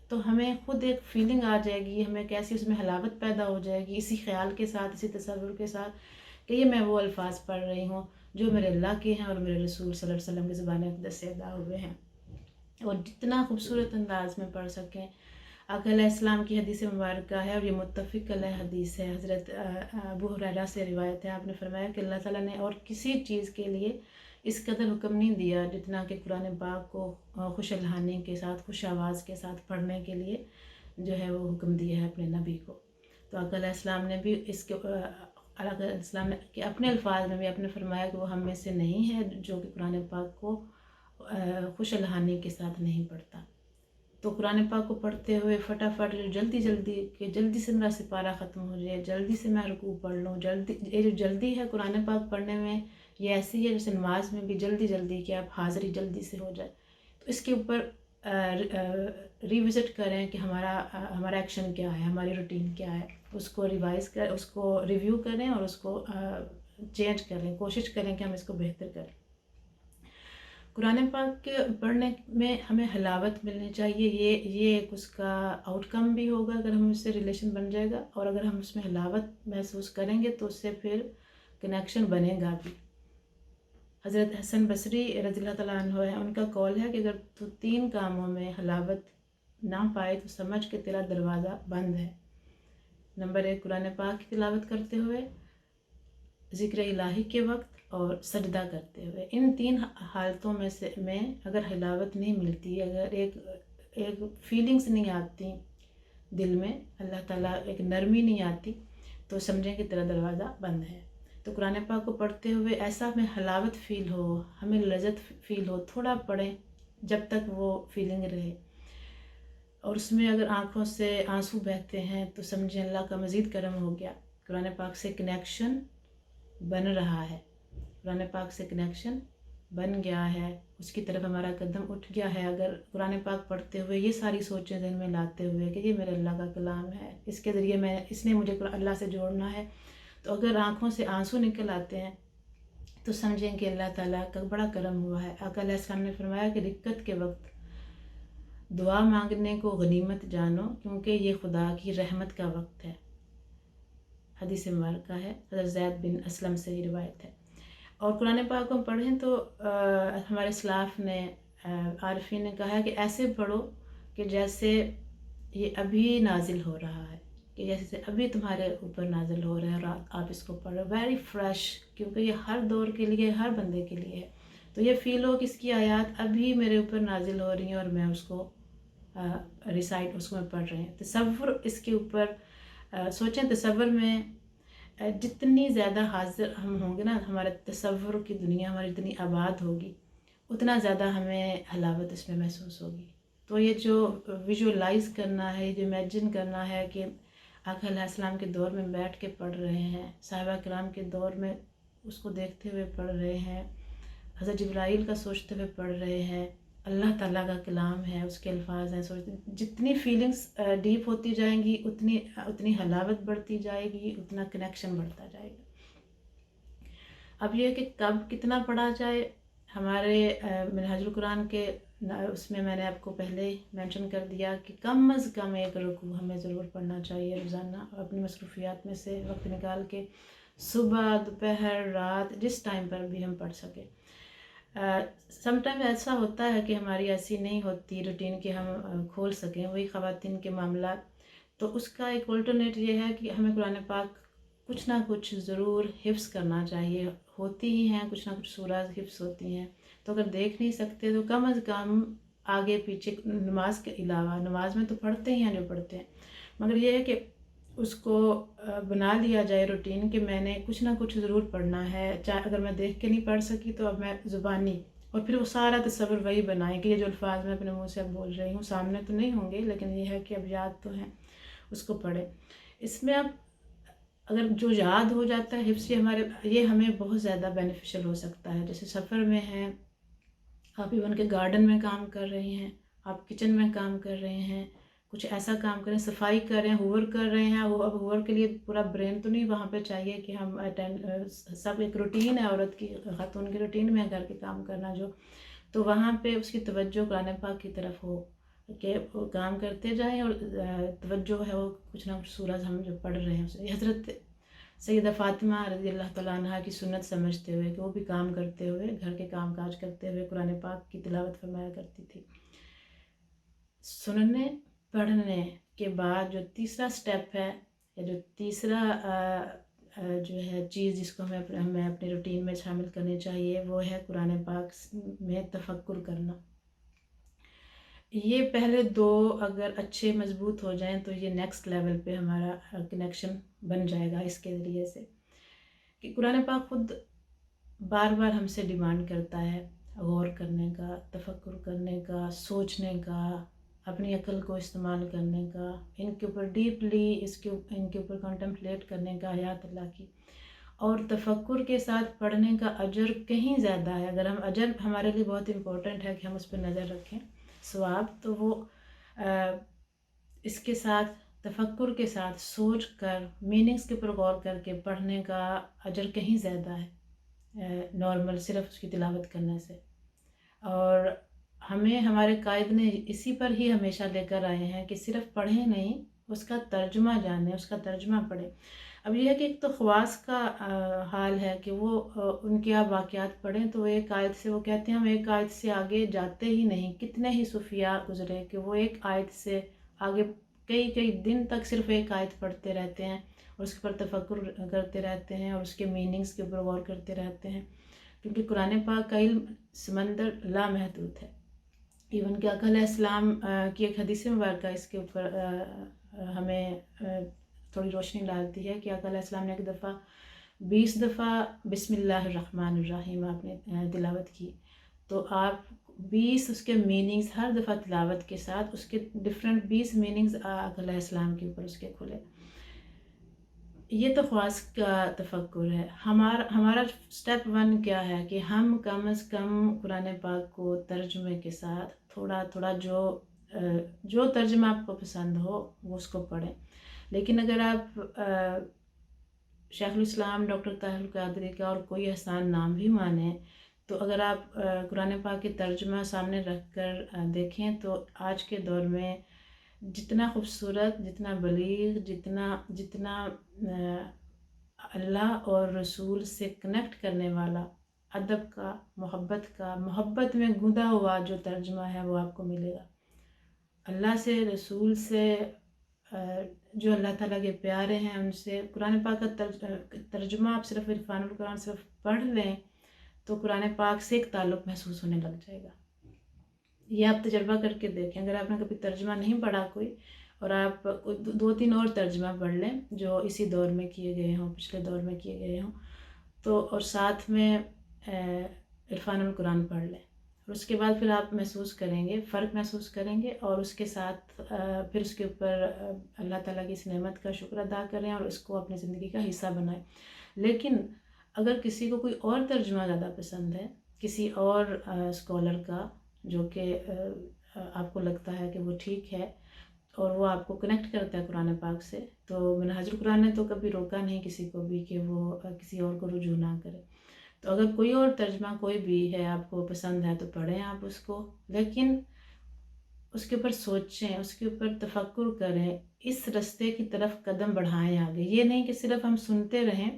تو ہمیں خود ایک فیلنگ آ جائے گی، ہمیں کیسی اس میں حلاوت پیدا ہو جائے گی، اسی خیال کے ساتھ، اسی تصور کے ساتھ کہ یہ میں وہ الفاظ پڑھ رہی ہوں جو میرے اللہ کے ہیں اور میرے رسول صلی اللہ علیہ وسلم کی زبان اقدس سے ادا ہوئے ہیں، اور جتنا خوبصورت انداز میں پڑھ سکیں۔ آقا علیہ السلام کی حدیث مبارکہ ہے اور یہ متفق علیہ حدیث ہے، حضرت ابو ہریرہ سے روایت ہے، آپ نے فرمایا کہ اللہ تعالیٰ نے اور کسی چیز کے لیے اس قدر حکم نہیں دیا جتنا کہ قرآن پاک کو خوش الحانی کے ساتھ، خوش آواز کے ساتھ پڑھنے کے لیے جو ہے وہ حکم دیا ہے اپنے نبی کو۔ تو آقا علیہ السلام نے بھی اس کے اللہ علیہ السلام نے کہ اپنے الفاظ میں بھی آپ نے فرمایا کہ وہ ہم میں سے نہیں ہے جو کہ قرآن پاک کو خوش الحانی کے ساتھ نہیں پڑھتا۔ تو قرآن پاک کو پڑھتے ہوئے فٹافٹ جلدی سے میرا سپارہ ختم ہو جائے، جلدی سے میں رکوع پڑھ لوں، یہ جو جلدی ہے قرآن پاک پڑھنے میں، یہ ایسی ہے جیسے نماز میں بھی جلدی کہ آپ حاضری جلدی سے ہو جائے۔ تو اس کے اوپر ریوزٹ کریں کہ ہمارا ایکشن کیا ہے، ہماری روٹین کیا ہے، اس کو اس کو ریویو کریں اور اس کو چینج کریں، کوشش کریں کہ ہم اس کو بہتر کریں۔ قرآن پاک کے پڑھنے میں ہمیں حلاوت ملنی چاہیے، یہ ایک اس کا آؤٹ کم بھی ہوگا اگر ہم اس سے ریلیشن بن جائے گا، اور اگر ہم اس میں حلاوت محسوس کریں گے تو اس سے پھر کنیکشن بنے گا بھی۔ حضرت حسن بصری رضی اللہ تعالیٰ عنہ ہے، ان کا قول ہے کہ اگر تو 3 کاموں میں حلاوت نہ پائے تو سمجھ کہ تیرا دروازہ بند ہے۔ نمبر 1 قرآن پاک کی تلاوت کرتے ہوئے، ذکر الہی کے وقت اور سجدہ کرتے ہوئے، ان 3 حالتوں میں اگر حلاوت نہیں ملتی، اگر ایک فیلنگز نہیں آتی دل میں، اللہ تعالیٰ ایک نرمی نہیں آتی، تو سمجھیں کہ تیرا دروازہ بند ہے۔ تو قرآن پاک کو پڑھتے ہوئے ایسا ہمیں حلاوت فیل ہو، ہمیں لذت فیل ہو، تھوڑا پڑھیں جب تک وہ فیلنگ رہے، اور اس میں اگر آنکھوں سے آنسو بہتے ہیں تو سمجھیں اللہ کا مزید کرم ہو گیا۔ قرآن پاک سے کنیکشن بن رہا ہے، قرآن پاک سے کنیکشن بن گیا ہے، اس کی طرف ہمارا قدم اٹھ گیا ہے. اگر قرآن پاک پڑھتے ہوئے یہ ساری سوچیں ذہن میں لاتے ہوئے کہ یہ میرے اللہ کا کلام ہے، اس کے ذریعے اس نے مجھے اللہ سے جوڑنا ہے، تو اگر آنکھوں سے آنسو نکل آتے ہیں تو سمجھیں کہ اللہ تعالیٰ کا بڑا کرم ہوا ہے. آقا علیہ السلام نے فرمایا کہ دقت کے وقت دعا مانگنے کو غنیمت جانو، کیونکہ یہ خدا کی رحمت کا وقت ہے. حدیث مبارکہ ہے، حضرت زید بن اسلم سے یہ روایت ہے. اور قرآن پاک کو پڑھیں تو ہمارے اسلاف نے عارفین نے کہا ہے کہ ایسے پڑھو کہ جیسے یہ ابھی نازل ہو رہا ہے، کہ جیسے ابھی تمہارے اوپر نازل ہو رہا ہے اور آپ اس کو پڑھو. ویری فریش، کیونکہ یہ ہر دور کے لیے، ہر بندے کے لیے ہے. تو یہ فیل ہو کہ اس کی آیات ابھی میرے اوپر نازل ہو رہی ہیں اور میں اس کو ریسائٹ اس کو میں پڑھ رہی ہوں. تصور اس کے اوپر سوچیں، تصور میں جتنی زیادہ حاضر ہم ہوں گے نا، ہمارے تصور کی دنیا ہماری جتنی آباد ہوگی، اتنا زیادہ ہمیں حلاوت اس میں محسوس ہوگی. تو یہ جو ویژولائز کرنا ہے، جو امیجن کرنا ہے کہ آقا علیہ السلام کے دور میں بیٹھ کے پڑھ رہے ہیں، صحابہ کرام کے دور میں اس کو دیکھتے ہوئے پڑھ رہے ہیں، حضرت جبرائیل کا سوچتے ہوئے پڑھ رہے ہیں، اللہ تعالیٰ کا کلام ہے، اس کے الفاظ ہیں. جتنی فیلنگس ڈیپ ہوتی جائیں گی، اتنی حلاوت بڑھتی جائے گی، اتنا کنیکشن بڑھتا جائے گا. اب یہ کہ کب کتنا پڑھا جائے، ہمارے منہاج القرآن کے اس میں نے آپ کو پہلے مینشن کر دیا کہ کم از کم ایک رکوع ہمیں ضرور پڑھنا چاہیے روزانہ، اپنی مصروفیات میں سے وقت نکال کے، صبح، دوپہر، رات، جس ٹائم پر بھی ہم پڑھ سکیں. سم ٹائم ایسا ہوتا ہے کہ ہماری ایسی نہیں ہوتی روٹین کہ ہم کھول سکیں، وہی خواتین کے معاملات. تو اس کا ایک الٹرنیٹ یہ ہے کہ ہمیں قرآن پاک کچھ نہ کچھ ضرور حفظ کرنا چاہیے. ہوتی ہی ہیں کچھ نہ کچھ سورات حفظ ہوتی ہیں، تو اگر دیکھ نہیں سکتے تو کم از کم آگے پیچھے، نماز کے علاوہ، نماز میں تو پڑھتے ہی ہیں جو پڑھتے ہیں، مگر یہ ہے کہ اس کو بنا لیا جائے روٹین کہ میں نے کچھ نہ کچھ ضرور پڑھنا ہے. چاہے اگر میں دیکھ کے نہیں پڑھ سکی تو اب میں زبانی، اور پھر وہ سارا تصور وہی بنائیں کہ یہ جو الفاظ میں اپنے منہ سے اب بول رہی ہوں سامنے تو نہیں ہوں گے، لیکن یہ ہے کہ اب یاد تو ہیں، اس کو پڑھیں. اس میں اب اگر جو یاد ہو جاتا ہے حفظ، یہ ہمیں بہت زیادہ بینیفیشل ہو سکتا ہے. جیسے سفر میں ہیں آپ، ایون کے گارڈن میں کام کر رہے ہیں، آپ کچن میں کام کر رہے ہیں، کچھ ایسا کام کریں، صفائی کر رہے ہیں، ہوور کر رہے ہیں. وہ اب ہوور کے لیے پورا برین تو نہیں وہاں پہ چاہیے کہ ہم سب ایک روٹین ہے، عورت کی، خاتون کی روٹین میں گھر کے کام کرنا جو، تو وہاں پہ اس کی توجہ قرآن پاک کی طرف ہو کہ وہ کام کرتے جائیں، اور توجہ ہے وہ کچھ نہ کچھ سورج ہم جو پڑھ رہے ہیں. حضرت سیدہ فاطمہ رضی اللہ تعالیٰ عنہ کی سنت سمجھتے ہوئے کہ وہ بھی کام کرتے ہوئے، گھر کے کام کاج کرتے ہوئے قرآن پاک کی تلاوت فرمایا کرتی تھی. سننے پڑھنے کے بعد جو تیسرا سٹیپ ہے، یا جو تیسرا جو ہے چیز جس کو ہمیں اپنی روٹین میں شامل کرنی چاہیے، وہ ہے قرآن پاک میں تفکر کرنا. یہ پہلے دو اگر اچھے مضبوط ہو جائیں تو یہ نیکسٹ لیول پہ ہمارا کنیکشن بن جائے گا اس کے ذریعے سے، کہ قرآن پاک خود بار بار ہم سے ڈیمانڈ کرتا ہے غور کرنے کا، تفکر کرنے کا، سوچنے کا، اپنی عقل کو استعمال کرنے کا، ان کے اوپر ڈیپلی ان کے اوپر کنٹمپلیٹ کرنے کا آیات اللہ کی. اور تفکر کے ساتھ پڑھنے کا اجر کہیں زیادہ ہے. اگر ہم اجر ہمارے لیے بہت امپورٹنٹ ہے کہ ہم اس پہ نظر رکھیں، ثواب، تو وہ اس کے ساتھ تفکر کے ساتھ سوچ کر میننگز کے اوپر غور کر کے پڑھنے کا اجر کہیں زیادہ ہے نارمل صرف اس کی تلاوت کرنے سے. اور ہمیں ہمارے قائد نے اسی پر ہی ہمیشہ لے کر آئے ہیں کہ صرف پڑھیں نہیں، اس کا ترجمہ جانیں، اس کا ترجمہ پڑھیں. اب یہ ہے کہ ایک تو خواص کا حال ہے کہ وہ ان کے آپ واقعات پڑھیں تو وہ ایک آیت سے، وہ کہتے ہیں ہم ایک آیت سے آگے جاتے ہی نہیں. کتنے ہی صوفیاء گزرے کہ وہ ایک آیت سے آگے کئی دن تک صرف ایک آیت پڑھتے رہتے ہیں اور اس کے اوپر تفکر کرتے رہتے ہیں اور اس کے میننگز کے اوپر غور کرتے رہتے ہیں، کیونکہ قرآن پاک کا علم سمندر لامحدود ہے. ایون کہ آقا علیہ السلام کی ایک حدیث مبارکہ اس کے اوپر ہمیں تھوڑی روشنی ڈالتی ہے کہ آقا علیہ السلام نے ایک دفعہ 20 دفعہ بسم اللہ الرحمن الرحیم آپ نے تلاوت کی، تو آپ 20 اس کے میننگز ہر دفعہ تلاوت کے ساتھ اس کے ڈفرینٹ 20 میننگز آقا علیہ السلام کے اوپر اس کے کھلے. یہ تو خواص کا تفکر ہے. ہمارا اسٹیپ 1 کیا ہے کہ ہم کم از کم قرآن پاک کو ترجمے کے ساتھ تھوڑا تھوڑا جو ترجمہ آپ کو پسند ہو وہ اس کو پڑھیں. لیکن اگر آپ شیخ الاسلام ڈاکٹر طاہر القادری کا اور کوئی احسان نام بھی مانیں تو اگر آپ قرآن پاک کی ترجمہ سامنے رکھ کر دیکھیں تو آج کے دور میں جتنا خوبصورت، جتنا بلیغ، جتنا اللہ اور رسول سے کنیکٹ کرنے والا، ادب کا، محبت میں گوندا ہوا جو ترجمہ ہے وہ آپ کو ملے گا. اللہ سے، رسول سے، جو اللہ تعالیٰ کے پیارے ہیں ان سے قرآن پاک کا ترجمہ آپ صرف عرفان القرآن صرف پڑھ لیں تو قرآن پاک سے ایک تعلق محسوس ہونے لگ جائے گا. یہ آپ تجربہ کر کے دیکھیں. اگر آپ نے کبھی ترجمہ نہیں پڑھا کوئی اور آپ 2-3 اور ترجمہ پڑھ لیں جو اسی دور میں کیے گئے ہوں، پچھلے دور میں کیے گئے ہوں، تو اور ساتھ میں عرفان القرآن پڑھ لیں، اور اس کے بعد پھر آپ محسوس کریں گے، فرق محسوس کریں گے، اور اس کے ساتھ پھر اس کے اوپر اللہ تعالیٰ کی اس نعمت کا شکر ادا کریں اور اس کو اپنی زندگی کا حصہ بنائیں. لیکن اگر کسی کو کوئی اور ترجمہ زیادہ پسند ہے، کسی اور اسکالر کا جو کہ آپ کو لگتا ہے کہ وہ ٹھیک ہے اور وہ آپ کو کنیکٹ کرتا ہے قرآن پاک سے، تو منہاج القرآن نے تو کبھی روکا نہیں کسی کو بھی کہ وہ کسی اور کو رجوع نہ کرے. تو اگر کوئی اور ترجمہ کوئی بھی ہے آپ کو پسند ہے تو پڑھیں آپ اس کو، لیکن اس کے اوپر سوچیں، اس کے اوپر تفکر کریں، اس رستے کی طرف قدم بڑھائیں آگے. یہ نہیں کہ صرف ہم سنتے رہیں،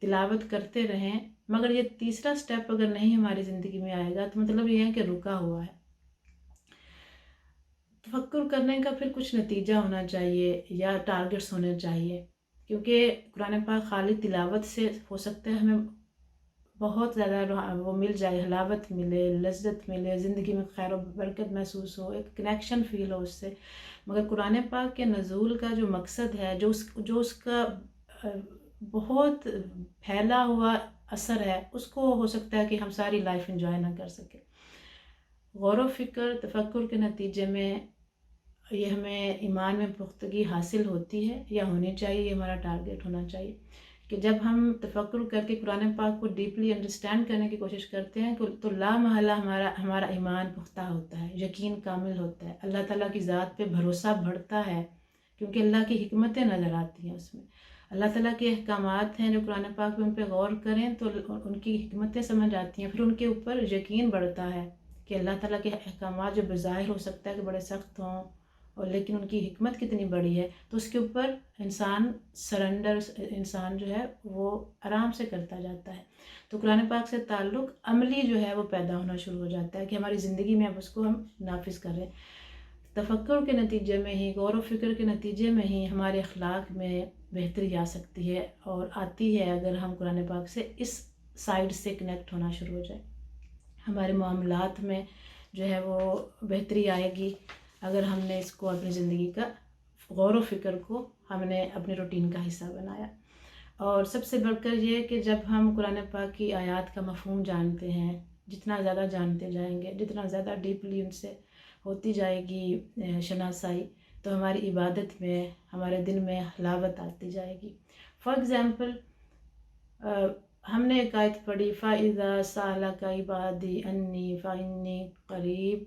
تلاوت کرتے رہیں، مگر یہ تیسرا سٹیپ اگر نہیں ہماری زندگی میں آئے گا تو مطلب یہ ہے کہ رکا ہوا ہے. تفکر کرنے کا پھر کچھ نتیجہ ہونا چاہیے یا ٹارگٹس ہونے چاہیے، کیونکہ قرآن پاک خالی تلاوت سے ہو سکتا ہے ہمیں بہت زیادہ وہ مل جائے، حلاوت ملے، لذت ملے، زندگی میں خیر و برکت محسوس ہو، ایک کنیکشن فیل ہو اس سے. مگر قرآن پاک کے نزول کا جو مقصد ہے، جو اس کا بہت پھیلا ہوا اثر ہے، اس کو ہو سکتا ہے کہ ہم ساری لائف انجوائے نہ کر سکیں. غور و فکر، تفکر کے نتیجے میں یہ ہمیں ایمان میں پختگی حاصل ہوتی ہے یا ہونی چاہیے. یہ ہمارا ٹارگٹ ہونا چاہیے کہ جب ہم تفکر کر کے قرآن پاک کو ڈیپلی انڈرسٹینڈ کرنے کی کوشش کرتے ہیں تو لا محالہ ہمارا ایمان پختہ ہوتا ہے، یقین کامل ہوتا ہے، اللہ تعالیٰ کی ذات پہ بھروسہ بڑھتا ہے، کیونکہ اللہ کی حکمتیں نظر آتی ہیں اس میں. اللہ تعالیٰ کے احکامات ہیں جو قرآن پاک میں ان پہ غور کریں تو ان کی حکمتیں سمجھ آتی ہیں، پھر ان کے اوپر یقین بڑھتا ہے کہ اللہ تعالیٰ کے احکامات جو بظاہر ہو سکتا ہے کہ بڑے سخت ہوں اور لیکن ان کی حکمت کتنی بڑی ہے، تو اس کے اوپر انسان جو ہے وہ آرام سے کرتا جاتا ہے. تو قرآن پاک سے تعلق عملی جو ہے وہ پیدا ہونا شروع ہو جاتا ہے کہ ہماری زندگی میں اب اس کو ہم نافذ کریں. تفکر کے نتیجے میں ہی، غور و فکر کے نتیجے میں ہی ہمارے اخلاق میں بہتری آ سکتی ہے، اور آتی ہے اگر ہم قرآن پاک سے اس سائڈ سے کنیکٹ ہونا شروع ہو جائے. ہمارے معاملات میں جو ہے وہ بہتری آئے گی اگر ہم نے اس کو اپنی زندگی کا غور و فکر کو ہم نے اپنے روٹین کا حصہ بنایا. اور سب سے بڑھ کر یہ کہ جب ہم قرآن پاک کی آیات کا مفہوم جانتے ہیں، جتنا زیادہ جانتے جائیں گے، جتنا زیادہ ڈیپلی ان سے ہوتی جائے گی شناسائی، تو ہماری عبادت میں، ہمارے دل میں حلاوت آتی جائے گی. فار ایگزامپل ہم نے ایک آیت پڑھی فَإِذَا سَأَلَكَ عِبَادِي أَنِّي فَإِنِّي قَرِيب،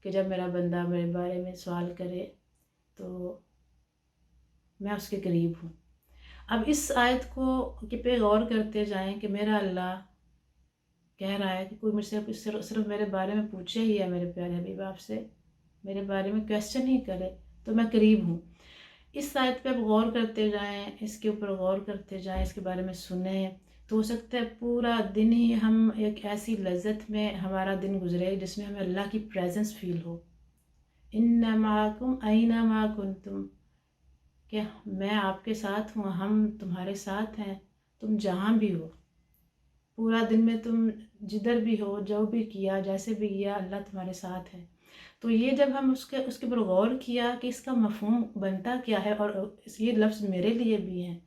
کہ جب میرا بندہ میرے بارے میں سوال کرے تو میں اس کے قریب ہوں. اب اس آیت کو پہ غور کرتے جائیں کہ میرا اللہ کہہ رہا ہے کہ کوئی مجھ سے صرف میرے بارے میں پوچھے ہی ہے، میرے پیارے حبیب آپ سے میرے بارے میں کویسچن ہی کرے تو میں قریب ہوں. اس آیت پہ اب غور کرتے جائیں، اس کے اوپر غور کرتے جائیں، اس کے بارے میں سنیں، تو ہو سکتا ہے پورا دن ہی ہم ایک ایسی لذت میں ہمارا دن گزرے جس میں ہمیں اللہ کی پریزنس فیل ہو. اِنَّ مَعَكُمْ أَيْنَمَا كُنْتُمْ، کہ میں آپ کے ساتھ ہوں، ہم تمہارے ساتھ ہیں، تم جہاں بھی ہو. پورا دن میں تم جدھر بھی ہو، جو بھی کیا، جیسے بھی کیا، اللہ تمہارے ساتھ ہے. تو یہ جب ہم اس کے پر غور کیا کہ اس کا مفہوم بنتا کیا ہے، اور یہ لفظ میرے لیے بھی ہیں،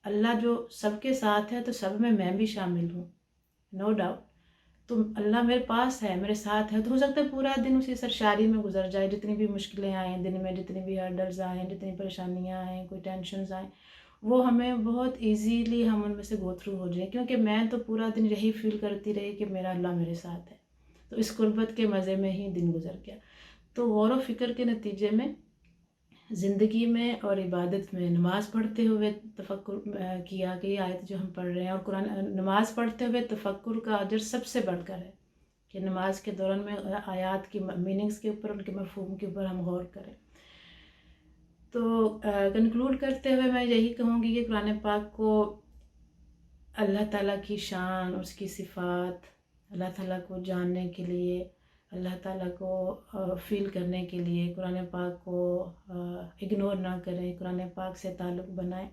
اللہ جو سب کے ساتھ ہے تو سب میں بھی شامل ہوں، نو ڈاؤٹ. تو اللہ میرے پاس ہے، میرے ساتھ ہے، تو ہو سکتا ہے پورا دن اسی سرشاری میں گزر جائے، جتنی بھی مشکلیں آئیں دن میں، جتنی بھی ہرڈلز آئیں، جتنی پریشانیاں آئیں، کوئی ٹینشنز آئیں، وہ ہمیں بہت ایزیلی ہم ان میں سے گو تھرو ہو جائیں، کیونکہ میں تو پورا دن یہی فیل کرتی رہی کہ میرا اللہ میرے ساتھ ہے، تو اس قربت کے مزے میں ہی دن گزر گیا۔ تو غور و فکر کے نتیجے میں زندگی میں اور عبادت میں نماز پڑھتے ہوئے تفکر کیا کہ یہ آیت جو ہم پڑھ رہے ہیں، اور قرآن نماز پڑھتے ہوئے تفکر کا اجر سب سے بڑھ کر ہے کہ نماز کے دوران میں آیات کی میننگز کے اوپر، ان کے مفہوم کے اوپر ہم غور کریں۔ تو کنکلوڈ کرتے ہوئے میں یہی کہوں گی کہ قرآن پاک کو اللہ تعالیٰ کی شان، اس کی صفات، اللہ تعالیٰ کو جاننے کے لیے، اللہ تعالیٰ کو فیل کرنے کے لیے قرآن پاک کو اگنور نہ کریں، قرآن پاک سے تعلق بنائیں،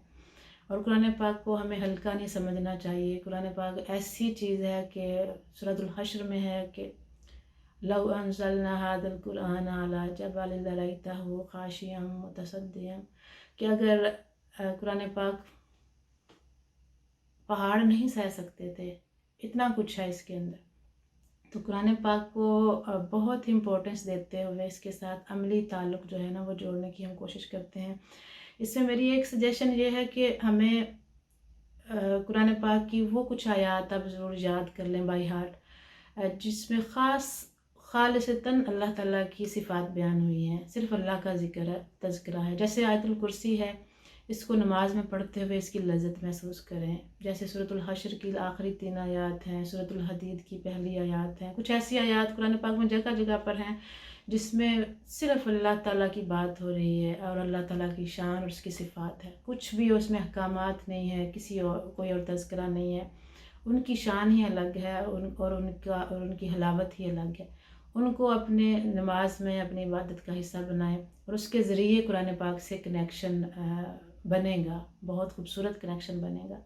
اور قرآن پاک کو ہمیں ہلکا نہیں سمجھنا چاہیے۔ قرآن پاک ایسی چیز ہے کہ سورۃ الحشر میں ہے کہ لو انزلنا هذا القرآن على جبل لرأيته خاشعا متصدعا، کہ اگر قرآن پاک پہاڑ نہیں سہ سکتے تھے، اتنا کچھ ہے اس کے اندر، تو قرآن پاک کو بہت امپورٹنس دیتے ہوئے اس کے ساتھ عملی تعلق جو ہے نا وہ جوڑنے کی ہم کوشش کرتے ہیں۔ اس میں میری ایک سجیشن یہ ہے کہ ہمیں قرآن پاک کی وہ کچھ آیات اب ضرور یاد کر لیں بائی ہارٹ، جس میں خالصتاً اللہ تعالیٰ کی صفات بیان ہوئی ہیں، صرف اللہ کا ذکر ہے، تذکرہ ہے۔ جیسے آیت الکرسی ہے، اس کو نماز میں پڑھتے ہوئے اس کی لذت محسوس کریں۔ جیسے سورۃ الحشر کی آخری 3 آیات ہیں، سورۃ الحدید کی پہلی آیات ہیں، کچھ ایسی آیات قرآن پاک میں جگہ جگہ پر ہیں جس میں صرف اللہ تعالیٰ کی بات ہو رہی ہے اور اللہ تعالیٰ کی شان اور اس کی صفات ہے، کچھ بھی اس میں احکامات نہیں ہے، کوئی اور تذکرہ نہیں ہے۔ ان کی شان ہی الگ ہے اور ان کی حلاوت ہی الگ ہے۔ ان کو اپنے نماز میں اپنی عبادت کا حصہ بنائیں، اور اس کے ذریعے قرآن پاک سے کنیکشن بنے گا، بہت خوبصورت کنیکشن بنے گا۔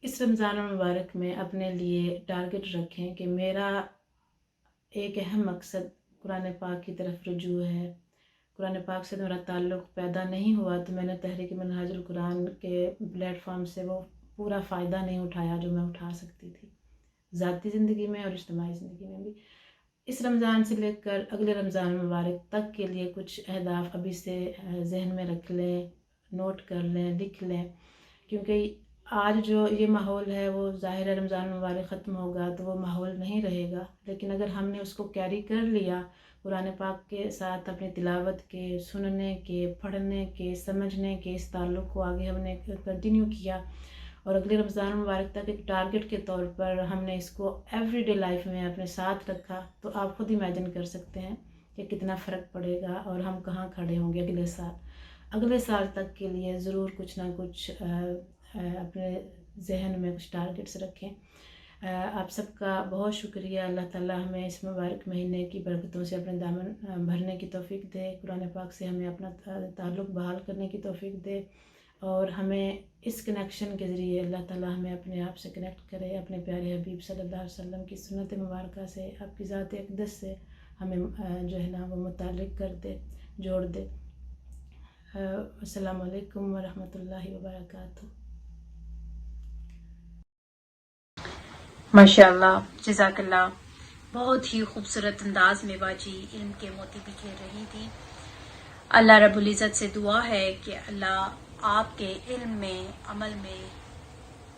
اس رمضان المبارک میں اپنے لیے ٹارگٹ رکھیں کہ میرا ایک اہم مقصد قرآن پاک کی طرف رجوع ہے۔ قرآن پاک سے میرا تعلق پیدا نہیں ہوا تو میں نے تحریک منہاج القرآن کے پلیٹ فارم سے وہ پورا فائدہ نہیں اٹھایا جو میں اٹھا سکتی تھی، ذاتی زندگی میں اور اجتماعی زندگی میں بھی۔ اس رمضان سے لے کر اگلے رمضان مبارک تک کے لیے کچھ اہداف ابھی سے ذہن میں رکھ لیں، نوٹ کر لیں، لکھ لیں، کیونکہ آج جو یہ ماحول ہے وہ ظاہر ہے رمضان مبارک ختم ہوگا تو وہ ماحول نہیں رہے گا، لیکن اگر ہم نے اس کو کیری کر لیا، قرآن پاک کے ساتھ اپنی تلاوت کے، سننے کے، پڑھنے کے، سمجھنے کے اس تعلق کو آگے ہم نے کنٹینیو کیا، اور اگلے رمضان مبارک تک ایک ٹارگٹ کے طور پر ہم نے اس کو ایوری ڈے لائف میں اپنے ساتھ رکھا، تو آپ خود امیجن کر سکتے ہیں کہ کتنا فرق پڑے گا اور ہم کہاں کھڑے ہوں گے اگلے سال تک کے لیے۔ ضرور کچھ نہ کچھ اپنے ذہن میں کچھ ٹارگٹس رکھیں۔ آپ سب کا بہت شکریہ۔ اللہ تعالیٰ ہمیں اس مبارک مہینے کی برکتوں سے اپنے دامن بھرنے کی توفیق دے، قرآن پاک سے ہمیں اپنا تعلق بحال کرنے کی توفیق دے، اور ہمیں اس کنیکشن کے ذریعے اللہ تعالیٰ ہمیں اپنے آپ سے کنیکٹ کرے، اپنے پیارے حبیب صلی اللہ علیہ وسلم کی سنت مبارکہ سے، آپ کی ذات اقدس سے ہمیں جو ہے نا وہ متعلق کر دے، جوڑ دے۔ السلام علیکم ورحمۃ اللہ وبرکاتہ۔ ماشاءاللہ، جزاک اللہ۔ بہت ہی خوبصورت انداز میں باجی علم کے موتی بکھیر رہی تھی۔ اللہ رب العزت سے دعا ہے کہ اللہ آپ کے علم میں، عمل میں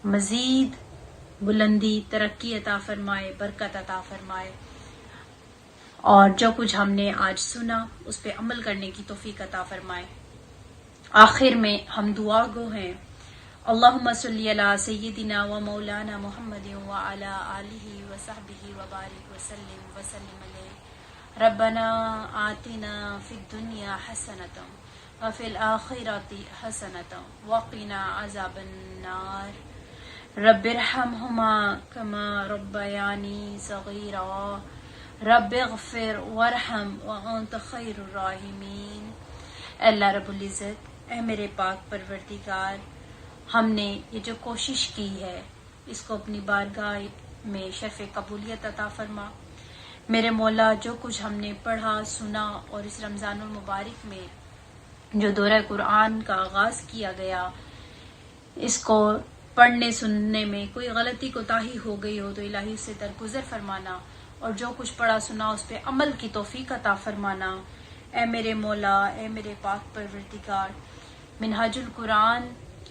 مزید بلندی، ترقی عطا فرمائے، برکت عطا فرمائے، اور جو کچھ ہم نے آج سنا اس پہ عمل کرنے کی توفیق عطا فرمائے۔ آخر میں ہم دعا گو ہیں، اللہم صلی علی سیدنا و مولانا محمد وعلی آلہ وصحبہ وبارک وسلم علیہ۔ ربنا آتنا فی الدنیا حسنۃ وفی الآخرۃ حسنۃ وقنا عذاب النار۔ رب ارحمہما کما ربیانی صغیرا، رب اغفر وارحم وانت خیر الراحمین۔ اللہ رب العزت، اے میرے پاک پروردگار، ہم نے یہ جو کوشش کی ہے اس کو اپنی بارگاہ میں شرف قبولیت عطا فرما۔ میرے مولا، جو کچھ ہم نے پڑھا، سنا، اور اس رمضان المبارک میں جو دورہ قرآن کا آغاز کیا گیا، اس کو پڑھنے سننے میں کوئی غلطی کوتاہی ہو گئی ہو تو الہی اس سے درگزر فرمانا، اور جو کچھ پڑھا سنا اس پہ عمل کی توفیق عطا فرمانا۔ اے میرے مولا، اے میرے پاک پروردگار، منہاج القرآن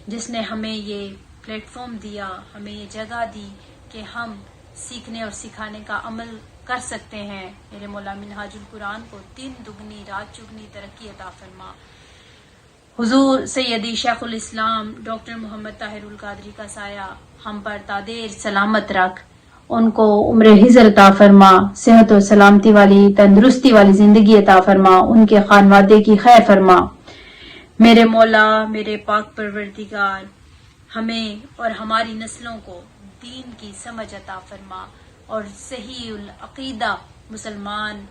جس نے ہمیں یہ پلیٹ فارم دیا، ہمیں یہ جگہ دی کہ ہم سیکھنے اور سکھانے کا عمل کر سکتے ہیں، میرے مولا منہاج القرآن کو دن دگنی رات چگنی ترقی عطا فرما۔ حضور سیدی شیخ الاسلام ڈاکٹر محمد طاہر القادری کا سایہ ہم پر تادیر سلامت رکھ، ان کو عمر حضر عطا فرما، صحت و سلامتی والی تندرستی والی زندگی عطا فرما، ان کے خانوادے کی خیر فرما۔ میرے مولا میرے پاک پروردگار ہمیں اور ہماری نسلوں کو دین کی سمجھ عطا فرما اور صحیح العقیدہ مسلمان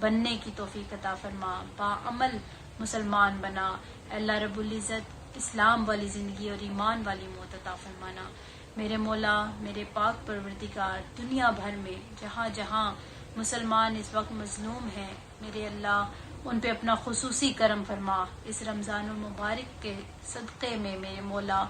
بننے کی توفیق عطا فرما، باعمل مسلمان بنا۔ اللہ رب العزت اسلام والی زندگی اور ایمان والی موت عطا فرمانا۔ میرے مولا میرے پاک پروردگار دنیا بھر میں جہاں جہاں مسلمان اس وقت مظلوم ہیں، میرے اللہ ان پہ اپنا خصوصی کرم فرما۔ اس رمضان المبارک کے صدقے میں میرے مولا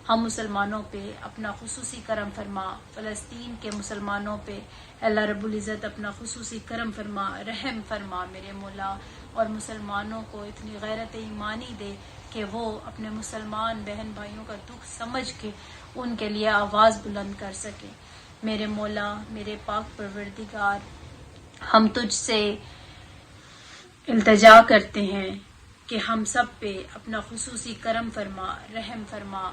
ہم مسلمانوں پہ اپنا خصوصی کرم فرما، فلسطین کے مسلمانوں پہ اللہ رب العزت اپنا خصوصی کرم فرما، رحم فرما میرے مولا، اور مسلمانوں کو اتنی غیرت ایمانی دے کہ وہ اپنے مسلمان بہن بھائیوں کا دکھ سمجھ کے ان کے لیے آواز بلند کر سکے۔ میرے مولا میرے پاک پروردگار ہم تجھ سے التجا کرتے ہیں کہ ہم سب پہ اپنا خصوصی کرم فرما، رحم فرما۔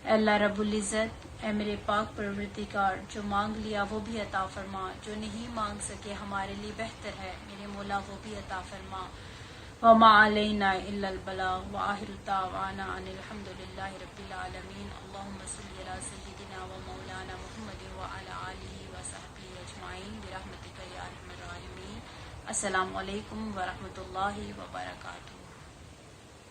اے اللہ رب العزت اے میرے پاک پروردگار جو مانگ لیا وہ بھی عطا فرما، جو نہیں مانگ سکے ہمارے لیے بہتر ہے میرے مولا وہ بھی عطا فرما۔ وما علینا الا البلاغ وآخر دعوانا ان الحمد للہ رب العالمین۔ اللہم صلی علی سیدنا و مولانا محمد وعلی آلہ وصحبہ اجمعین برحمتک یا ارحم الراحمین۔ السلام علیکم ورحمۃ اللہ وبرکاتہ۔